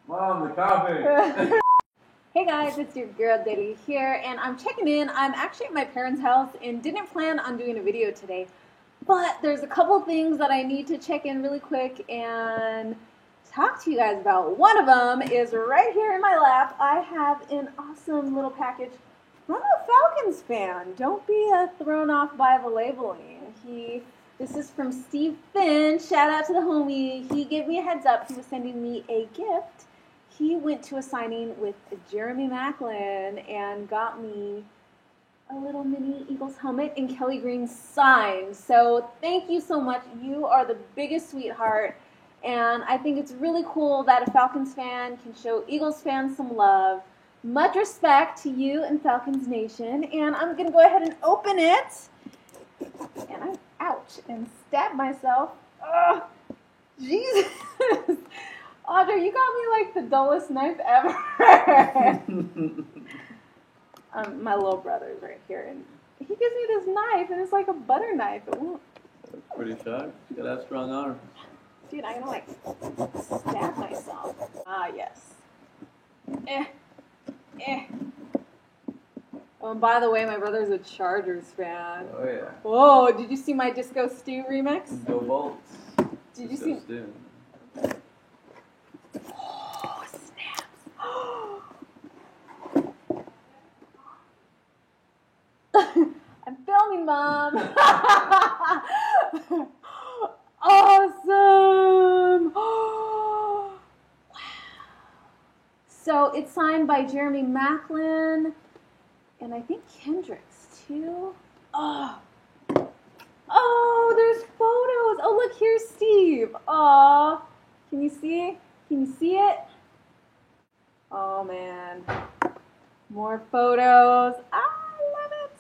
Mom, the coffee. Hey guys, it's your girl Diddy here, and I'm checking in. I'm actually at my parents' house and didn't plan on doing a video today, but there's a couple things that I need to check in really quick and talk to you guys about. One of them is right here in my lap. I have an awesome little package from a Falcons fan. Don't be thrown off by the labeling. This is from Steve Finch. Shout out to the homie. He gave me a heads up. He was sending me a gift. He went to a signing with Jeremy Maclin and got me a little mini Eagles helmet and Kelly Green sign. So thank you so much. You are the biggest sweetheart. And I think it's really cool that a Falcons fan can show Eagles fans some love. Much respect to you and Falcons Nation. And I'm going to go ahead and open it. And I'm ouch and stab myself. Ugh, Jesus. Audrey, you got me like the dullest knife ever. My little brother's right here, and he gives me this knife, and it's like a butter knife. It won't. Pretty sharp. You gotta have strong arm. Dude, I'm gonna like stab myself. Ah, yes. Oh, and by the way, my brother's a Chargers fan. Oh yeah. Whoa, did you see my Disco Stew remix? Go Bolts. Did you see? Stew. Oh, snaps. I'm filming, Mom. Awesome. Wow. So it's signed by Jeremy Maclin and I think Kendricks too. Oh, there's photos. Oh, look, here's Steve. Aw. Can you see? Can you see it? Oh, man. More photos. I love it.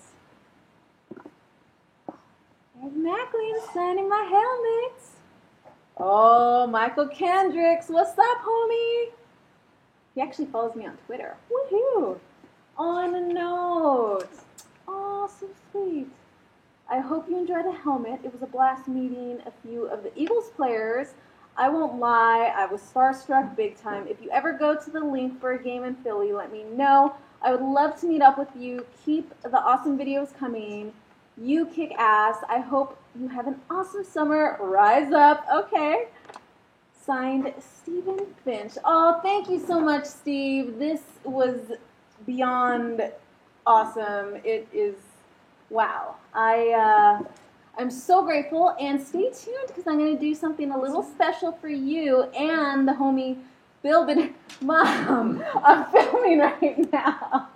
There's Maclin signing my helmet. Oh, Michael Kendricks. What's up, homie? He actually follows me on Twitter. Woohoo. On a note. Oh, so sweet. I hope you enjoyed the helmet. It was a blast meeting a few of the Eagles players. I won't lie, I was starstruck big time. If you ever go to the link for a game in Philly, let me know. I would love to meet up with you. Keep the awesome videos coming. You kick ass. I hope you have an awesome summer. Rise up. Okay. Signed, Stephen Finch. Oh, thank you so much, Steve. This was beyond awesome. It is, wow. I'm so grateful, and stay tuned because I'm going to do something a little special for you and the homie Bill Bennett. Mom, I'm filming right now.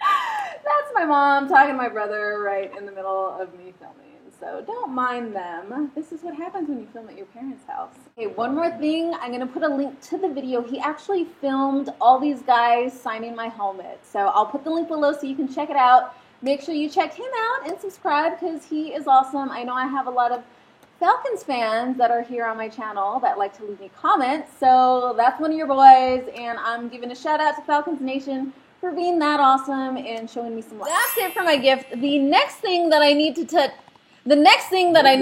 That's my mom talking to my brother right in the middle of me filming, so don't mind them. This is what happens when you film at your parents' house. Okay, one more thing. I'm going to put a link to the video. He actually filmed all these guys signing my helmet, so I'll put the link below so you can check it out. Make sure you check him out and subscribe because he is awesome. I know I have a lot of Falcons fans that are here on my channel that like to leave me comments. So that's one of your boys, and I'm giving a shout out to Falcons Nation for being that awesome and showing me some love. That's it for my gift. The next thing that I need to touch, the next thing that I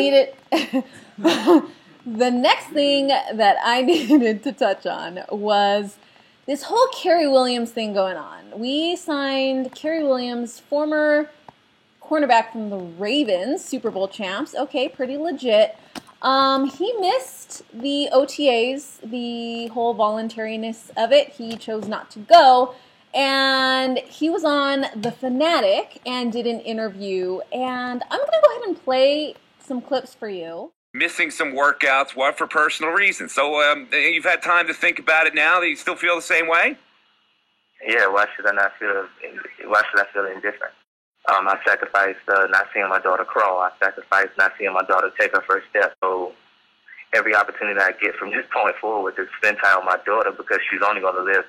needed to touch on was this whole Kerry Williams thing going on. We signed Kerry Williams, former cornerback from the Ravens, Super Bowl champs. Okay, pretty legit. He missed the OTAs, the whole voluntariness of it. He chose not to go. And he was on The Fanatic and did an interview. And I'm going to go ahead and play some clips for you. Missing some workouts, what for personal reasons. So you've had time to think about it now. Do you still feel the same way? Yeah, why should I feel indifferent? I sacrificed not seeing my daughter crawl. I sacrificed not seeing my daughter take her first step. So every opportunity I get from this point forward to spend time with my daughter, because she's only going to live,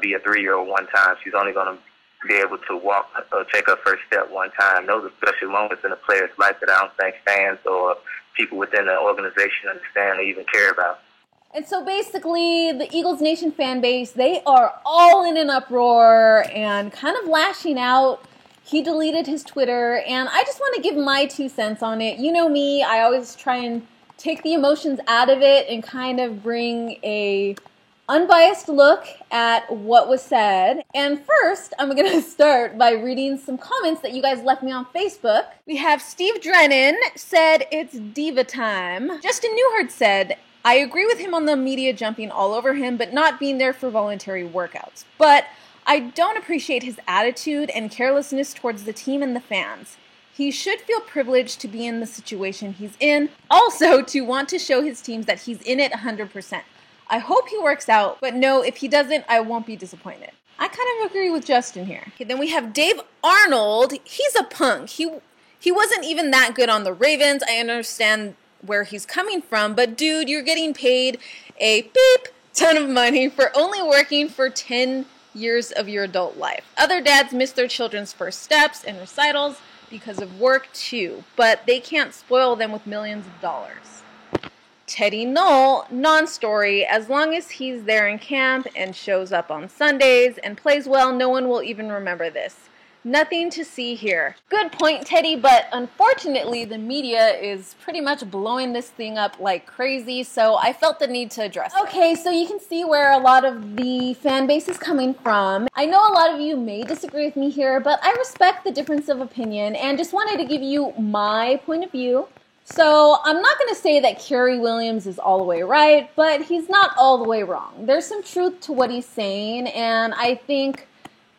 be a 3-year-old one time. She's only going to be able to walk or take her first step one time. Those are special moments in a player's life that I don't think fans or people within the organization understand or even care about. And so basically, the Eagles Nation fan base, they are all in an uproar and kind of lashing out. He deleted his Twitter, and I just want to give my 2 cents on it. You know me, I always try and take the emotions out of it and kind of bring a unbiased look at what was said. And first, I'm going to start by reading some comments that you guys left me on Facebook. We have Steve Drennan said it's diva time. Justin Newhart said, I agree with him on the media jumping all over him, but not being there for voluntary workouts. But I don't appreciate his attitude and carelessness towards the team and the fans. He should feel privileged to be in the situation he's in. Also, to want to show his teams that he's in it 100%. I hope he works out, but no, if he doesn't, I won't be disappointed. I kind of agree with Justin here. Okay, then we have Dave Arnold. He's a punk. He wasn't even that good on the Ravens. I understand where he's coming from, but dude, you're getting paid a beep ton of money for only working for 10 years of your adult life. Other dads miss their children's first steps and recitals because of work too, but they can't spoil them with millions of dollars. Teddy Knoll, non-story. As long as he's there in camp and shows up on Sundays and plays well, no one will even remember this. Nothing to see here. Good point, Teddy, but unfortunately the media is pretty much blowing this thing up like crazy, so I felt the need to address it. Okay, so you can see where a lot of the fan base is coming from. I know a lot of you may disagree with me here, but I respect the difference of opinion and just wanted to give you my point of view. So I'm not going to say that Kyrie Williams is all the way right, but he's not all the way wrong. There's some truth to what he's saying, and I think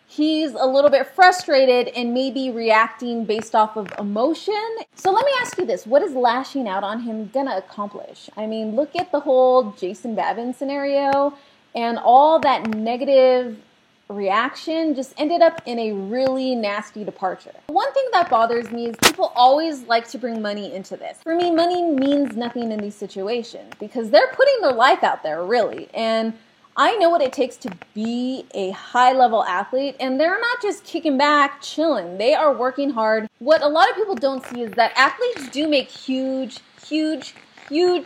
he's a little bit frustrated and maybe reacting based off of emotion. So let me ask you this. What is lashing out on him going to accomplish? I mean, look at the whole Jason Babin scenario, and all that negative reaction just ended up in a really nasty departure. One thing that bothers me is people always like to bring money into this. For me, money means nothing in these situations because they're putting their life out there, really. And I know what it takes to be a high-level athlete, and they're not just kicking back, chilling. They are working hard. What a lot of people don't see is that athletes do make huge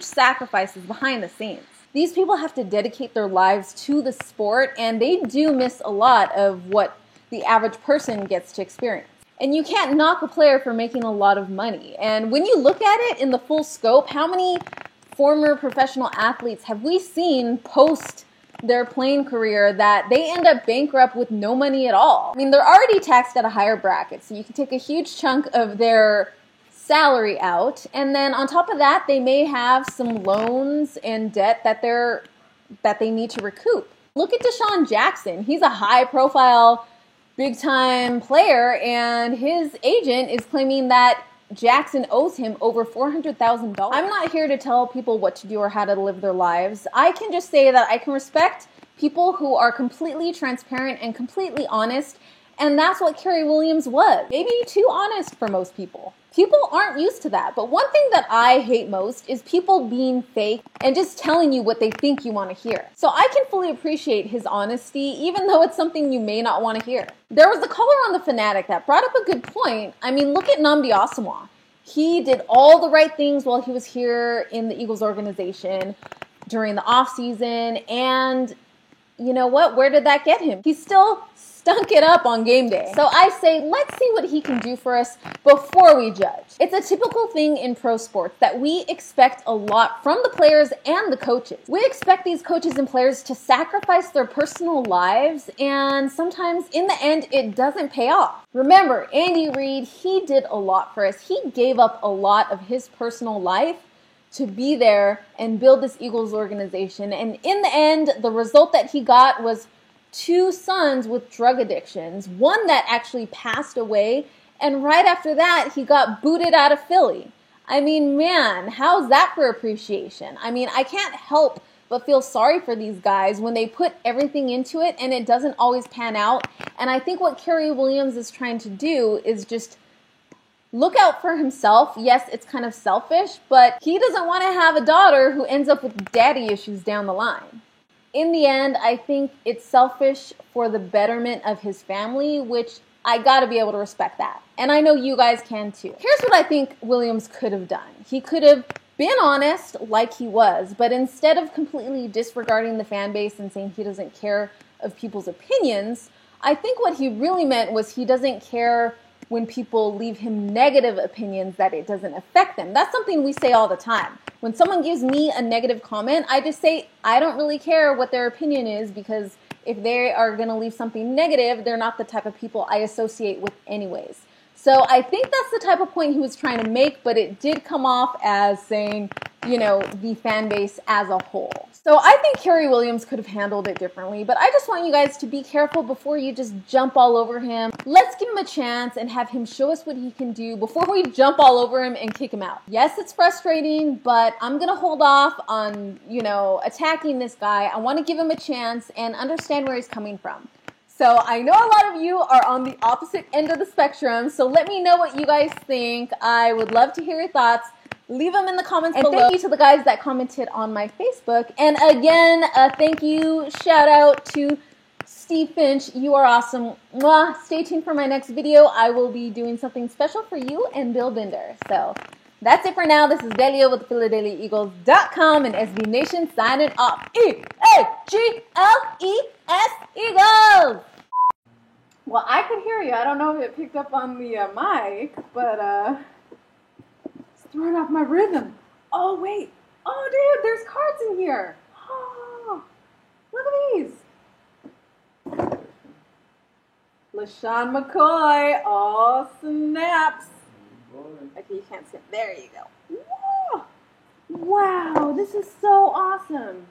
sacrifices behind the scenes. These people have to dedicate their lives to the sport, and they do miss a lot of what the average person gets to experience. And you can't knock a player for making a lot of money. And when you look at it in the full scope, how many former professional athletes have we seen post their playing career that they end up bankrupt with no money at all? I mean, they're already taxed at a higher bracket, so you can take a huge chunk of their salary out, and then on top of that, they may have some loans and debt that they need to recoup. Look at Deshaun Jackson. He's a high-profile, big-time player, and his agent is claiming that Jackson owes him over $400,000. I'm not here to tell people what to do or how to live their lives. I can just say that I can respect people who are completely transparent and completely honest, and that's what Kyrie Williams was. Maybe too honest for most people. People aren't used to that, but one thing that I hate most is people being fake and just telling you what they think you want to hear. So I can fully appreciate his honesty, even though it's something you may not want to hear. There was a caller on The Fanatic that brought up a good point. I mean, look at Nnamdi Asomugha. He did all the right things while he was here in the Eagles organization during the offseason, and you know what? Where did that get him? He still stunk it up on game day. So I say, let's see what he can do for us before we judge. It's a typical thing in pro sports that we expect a lot from the players and the coaches. We expect these coaches and players to sacrifice their personal lives, and sometimes in the end, it doesn't pay off. Remember, Andy Reid, he did a lot for us. He gave up a lot of his personal life to be there and build this Eagles organization. And in the end, the result that he got was 2 sons with drug addictions, one that actually passed away, and right after that, he got booted out of Philly. I mean, man, how's that for appreciation? I mean, I can't help but feel sorry for these guys when they put everything into it and it doesn't always pan out. And I think what Kyrie Williams is trying to do is just look out for himself. Yes, it's kind of selfish, but he doesn't want to have a daughter who ends up with daddy issues down the line. In the end, I think it's selfish for the betterment of his family, which I gotta be able to respect that. And I know you guys can too. Here's what I think Williams could have done. He could have been honest like he was, but instead of completely disregarding the fan base and saying he doesn't care of people's opinions, I think what he really meant was he doesn't care when people leave him negative opinions that it doesn't affect them. That's something we say all the time. When someone gives me a negative comment, I just say, I don't really care what their opinion is, because if they are going to leave something negative, they're not the type of people I associate with anyways. So I think that's the type of point he was trying to make, but it did come off as saying, you know, the fan base as a whole. So I think Carrie Williams could have handled it differently, but I just want you guys to be careful before you just jump all over him. Let's give him a chance and have him show us what he can do before we jump all over him and kick him out. Yes, it's frustrating, but I'm going to hold off on, you know, attacking this guy. I want to give him a chance and understand where he's coming from. So I know a lot of you are on the opposite end of the spectrum, so let me know what you guys think. I would love to hear your thoughts. Leave them in the comments below. And thank you to the guys that commented on my Facebook. And again, thank you, shout out to Steve Finch. You are awesome. Mwah. Stay tuned for my next video. I will be doing something special for you and Bill Binder. So that's it for now. This is Delia with PhiladelphiaEagles.com and SB Nation signing off. E-A-G-L-E-S Eagles! Well, I could hear you. I don't know if it picked up on the mic, but it's throwing off my rhythm. Oh, wait. Oh, dude, there's cards in here. Oh, look at these. LaShawn McCoy. Oh, snaps. Okay, you can't see it. There you go. Whoa. Wow, this is so awesome.